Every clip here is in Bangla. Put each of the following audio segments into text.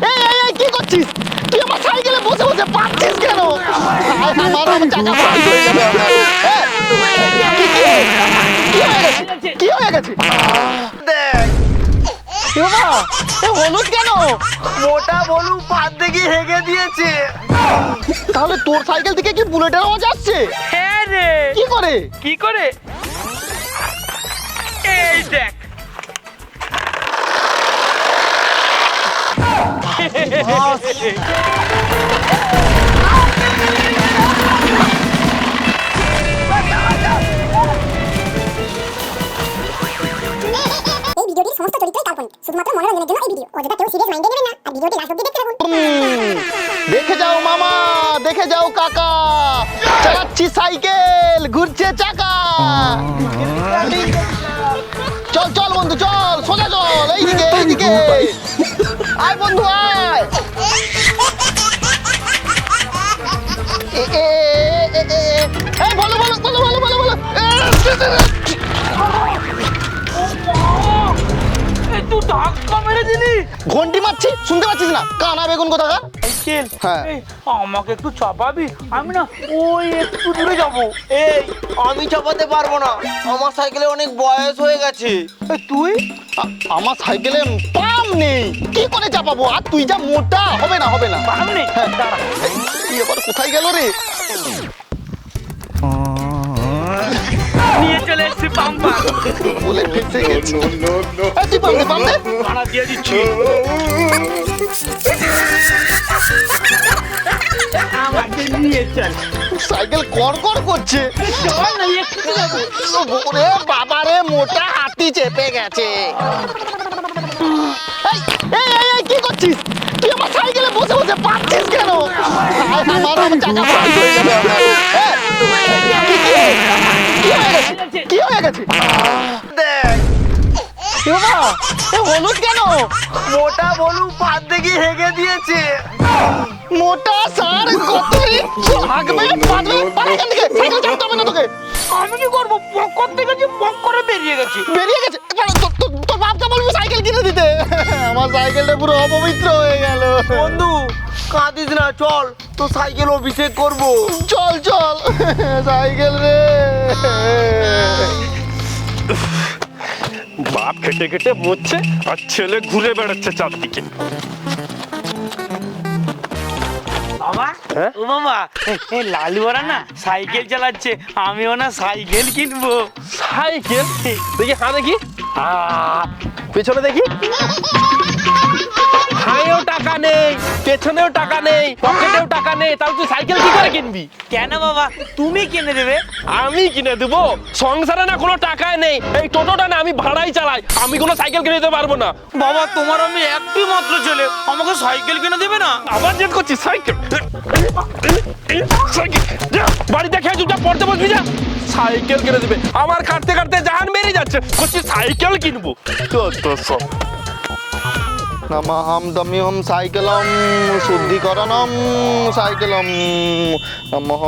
এই এই এই কি করছিস? তুই আমার সাইকেলে বসে বসে পাচ্ছিস কেন? আমার চাকা পাঞ্চ হয়ে যাবে আমার। কি হয়ে গেছে? দেখ এ বাবা, এ হলুদ কেন? মোটা বলু পাত দেখি হেগে দিয়েছে। তাহলে তোর সাইকেল থেকে কি বুলেটের আওয়াজ আসছে? হ্যাঁ রে। কি করে? কি করে? এই দেখ। এই ভিডিওটির সমস্ত চরিত্রই কাল্পনিক। শুধুমাত্র মনোরঞ্জনের জন্য এই ভিডিও। অযথা কেউ সিরিয়াস মাইন্ডে নেবেন না। আর ভিডিওটি লাস্ট অবধি দেখতে থাকুন। দেখে যাও মামা, দেখে যাও কাকা, চালাচ্ছি সাইকেল, ঘুরছে চাকা। চল চল বন্ধু চল, সোজা চল, এইদিকে এইদিকে। আয় বন্ধু আয়। এই বলো বলো বলো বলো বলো বলো। তুই ধাক্কা মেরে দিলি। ঘন্টি মারছি, শুনতে পাচ্ছিস না? কানা বেগুন কোথাকার। সাইকেল, হ্যাঁ। এই, আমাকে একটু চাপাবি? আমি না ওই একটু দূরে যাবো। এই আমি চাপাতে পারবো না, আমার সাইকেলে অনেক বয়স হয়ে গেছে। তুই আমার সাইকেলে পাম নেই, কি করে চাপাবো? আর তুই যা মোটা, হবে না হবে না। সামনে দাঁড়া। তুই আবার কোথায় গেল রে? নিয়ে চলে এসছি পাম্পার। বলে ফেসে গেছে। এই তুই পাম দে। ভাড়া দিয়ে দিচ্ছি। আমাকে নিয়ে চল। সাইকেল কড়কড় করছে। চল না, একটু যাবো। ওরে বাবা রে, মোটা হাতি চেপে গেছে। এই এই এই এই, কি করছিস? তুই আমার সাইকেলে বসে বসে পাচ্ছিস কেন? আমার চাকা পাঞ্চ হয়ে যাবে আমার। কি হয়ে গেছে? দেখ এ বাবা, এ হলুদ কেন? মোটা বলু পাত দেখি হেগে দিয়েছে। মোটা সার কতই হাগবে পাদবে, পারে এখান থেকে। সাইকেল চালাতে হবে না তোকে। আমি কি করবো? পকর থেকে যে পক করে বেরিয়ে গেছি। বেরিয়ে গেছে। তোর বাপকে বলবি সাইকেল কিনে দিতে। আমার সাইকেলটা পুরো অপবিত্র হয়ে গেল। বন্ধু কাঁদিস না, চল তো সাইকেল অভিষেক করবো। চল চল, সাইকেল রে। বাপ খেটে খেটে মরছে আর ছেলে ঘুরে বেড়াচ্ছে চারদিকে। বাবা, হ্যাঁ? ও বাবা, এই লালু ওরা না সাইকেল চালাচ্ছে, আমিও না সাইকেল কিনবো। সাইকেল দেখি, হ্যাঁ দেখি, পেছনে দেখি। হাঁয়েও টাকা নেই, পেছনেও টাকা নেই, পকেটেও টাকা নেই, তাহলে তুই সাইকেল কি করে কিনবি? কেন বাবা, তুমি কিনে দেবে? আমি কিনে দেবো? সংসারে না কোনো টাকাই নেই, এই টোটোটা না আমি ভাড়াই চালাই, আমি কোনো সাইকেল কিনে দিতে পারবো না। বাবা, তোমার আমি একটি মাত্র ছেলে, আমাকে সাইকেল কিনে দেবে না? আবার জেদ করছিস? সাইকেল সাইকেল যা, বাড়িতে খেয়ে চুপচাপ পড়তে বসবি, যা। সাইকেল কিনে দেবে? আমার কাটতে কাটতে জান বেরিয়ে যাচ্ছে, বলছি সাইকেল কিনবো। তো সব নমঃ দমিহম সাইকেলম শুদ্ধিকরণম সাইকেলম নমঃ।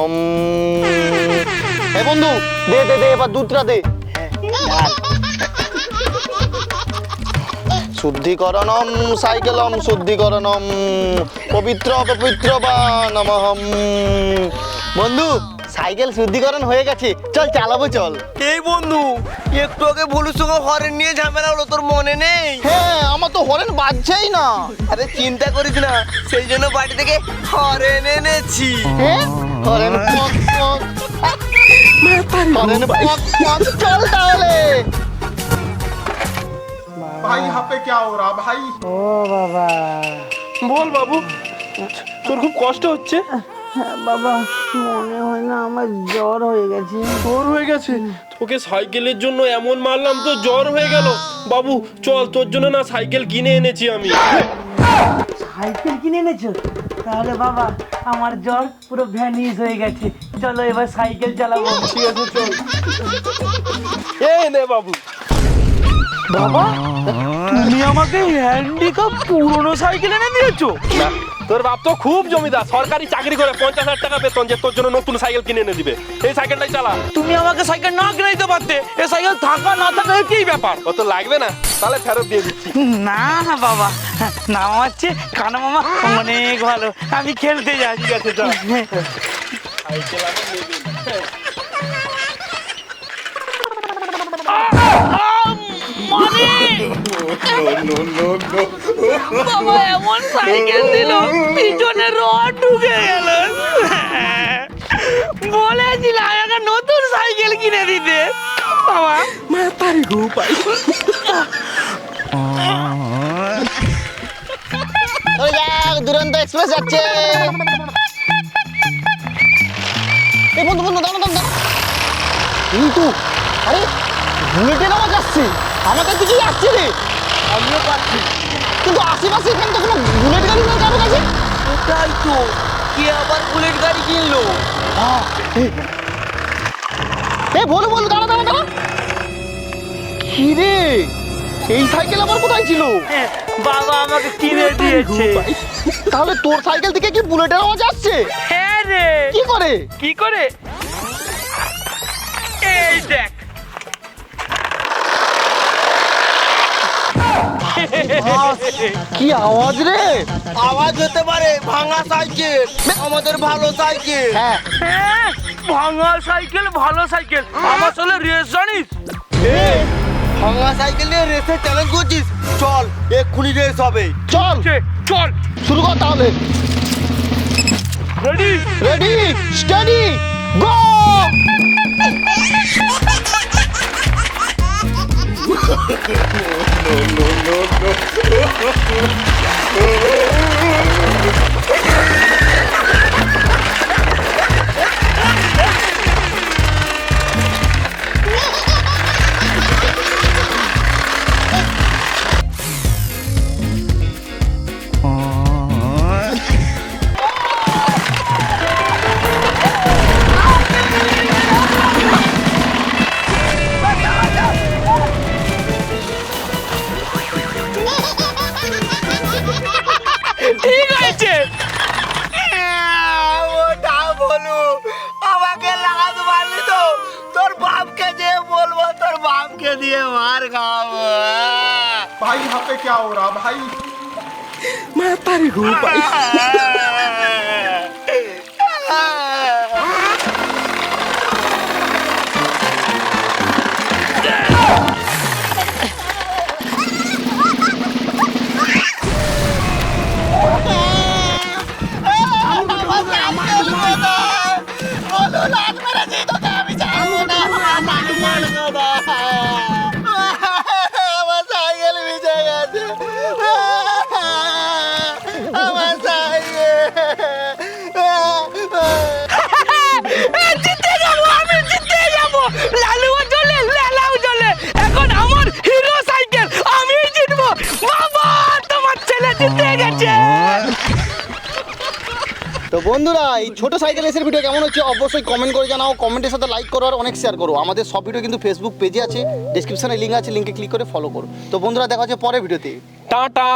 এ বন্ধু, দে দে দে, এবার দুধটা দে। শুদ্ধিকরণম সাইকেলম শুদ্ধিকরণম পবিত্র পবিত্র বা নমঃ। বন্ধু, সাইকেল শুদ্ধিকরণ হয়ে গেছে, চল চালাবো চল। এই বন্ধু, একটু আগে ভুলুর সঙ্গে হরেন নিয়ে ঝামেলা হলো, তোর মনে নেই? হ্যাঁ, আমার তো হরেন বাজছেই না। আরে চিন্তা করিস না, সেই জন্য বাড়ি থেকে হরেন এনেছি। হ্যাঁ, হরেন পক পক, হরেন পক পক, চল তাহলে। भाई यहाँ पे क्या हो रहा भाई? বল বাবু, তোর খুব কষ্ট হচ্ছে? বাবা, মনে হয় না আমার জ্বর হয়ে গেছে। জ্বর হয়ে গেছে? তোকে সাইকেলের জন্য এমন মারলাম তো জ্বর হয়ে গেল। বাবু চল, তোর জন্য না সাইকেল কিনে এনেছি আমি। সাইকেল কিনে এনেছো? তাহলে বাবা, আমার জ্বর পুরো ভ্যানিশ হয়ে গেছে। চলো এবার সাইকেল চালাবো। ঠিক আছে চল। এই নে বাবু। বাবা তুমি আমাকে হ্যান্ডিক্যাপ পুরনো সাইকেল এনে দিয়েছো? না, তোর বাপ তো খুব জমিদার, সরকারি চাকরি করে 50,000 টাকা বেতন, যে তোর জন্য নতুন সাইকেল কিনে এনে দিবে। এই সাইকেলটাই চালা। তুমি আমাকে সাইকেল না কিনে দিতে পারতে। এই সাইকেল থাকা না থাকা কি ব্যাপার? অত লাগবে না, তাহলে ফেরত দিয়ে দিচ্ছি। না বাবা, নাম হচ্ছে কানা মামা, অনেক ভালো। আমি খেলতে যাই। ঠিক আছে চল। সাইকেল আমি নেবেন। বাবা এমন সাইকেল দিল পিছনে রড ঢুকে গেল। বলেছিলাম একটা নতুন সাইকেল কিনে দিতে। বাবা মাথায় ঘুপাই। ওই যাক, দুরন্ত এক্সপ্রেস যাচ্ছে। এই বন্ধু বন্ধু দাঁড়া দাঁড়া দাঁড়া। কিন্তু আরে বুলেটের আওয়াজ আসছে, আমাদের দিকেই আসছে রে। আমিও পাচ্ছি। কিন্তু আশেপাশে এখানে তো কোনো বুলেট গাড়ি নেই কারো কাছে। তাই তো, কে আবার বুলেট গাড়ি কিনলো? এ বলো বলো দাঁড়া দাঁড়া দাঁড়া। কি রে, এই সাইকেল আবার কোথায় ছিল? বাবা আমাকে কিনে দিয়েছে। তাহলে তোর সাইকেল থেকে কি বুলেটের আওয়াজ আসছে? হ্যাঁ রে। কি করে? কি করে? এই দেখ। কি আওয়াজ রে? আওয়াজ হতে পারে, ভাঙা সাইকেল, আমাদের ভালো সাইকেল। হ্যাঁ হ্যাঁ, ভাঙা সাইকেল ভালো সাইকেল। আমার চলে রেস জানিস? ভাঙা সাইকেল নিয়ে রেসে চ্যালেঞ্জ করছিস? চল এক্ষুনি রেস হবে। চল চল শুরু কর তাহলে। রেডি? রেডি স্টাডি গো। ঠিক আছে। ওটা বলু, আমাকে লাগাতে পারলি তো? তোর বাপকে দিয়ে বলবো, তোর বাপকে দিয়ে মার খাবো। भाई यहाँ पे क्या हो रहा भाई? মাথায় ঘুপাই। আমার সাইকেল ভিজে গেছে, আমার জিতে যাবো, আমি জিতে যাবো। লালুও চলে, লালাও চলে। এখন আমার হিরো সাইকেল, আমি জিতবো। বাবা তোমার ছেলে জিতে গেছে। তো বন্ধুরা, এই ছোট সাইকেল রেসের ভিডিও কেমন হচ্ছে অবশ্যই কমেন্ট করে জানাও। কমেন্টের সাথে লাইক করো আর অনেক শেয়ার করো। আমাদের সব ভিডিও কিন্তু ফেসবুক পেজে আছে, ডেসক্রিপশনে লিঙ্ক আছে, লিঙ্কে ক্লিক করে ফলো করো। তো বন্ধুরা দেখা হচ্ছে পরের ভিডিওতে। টাটা।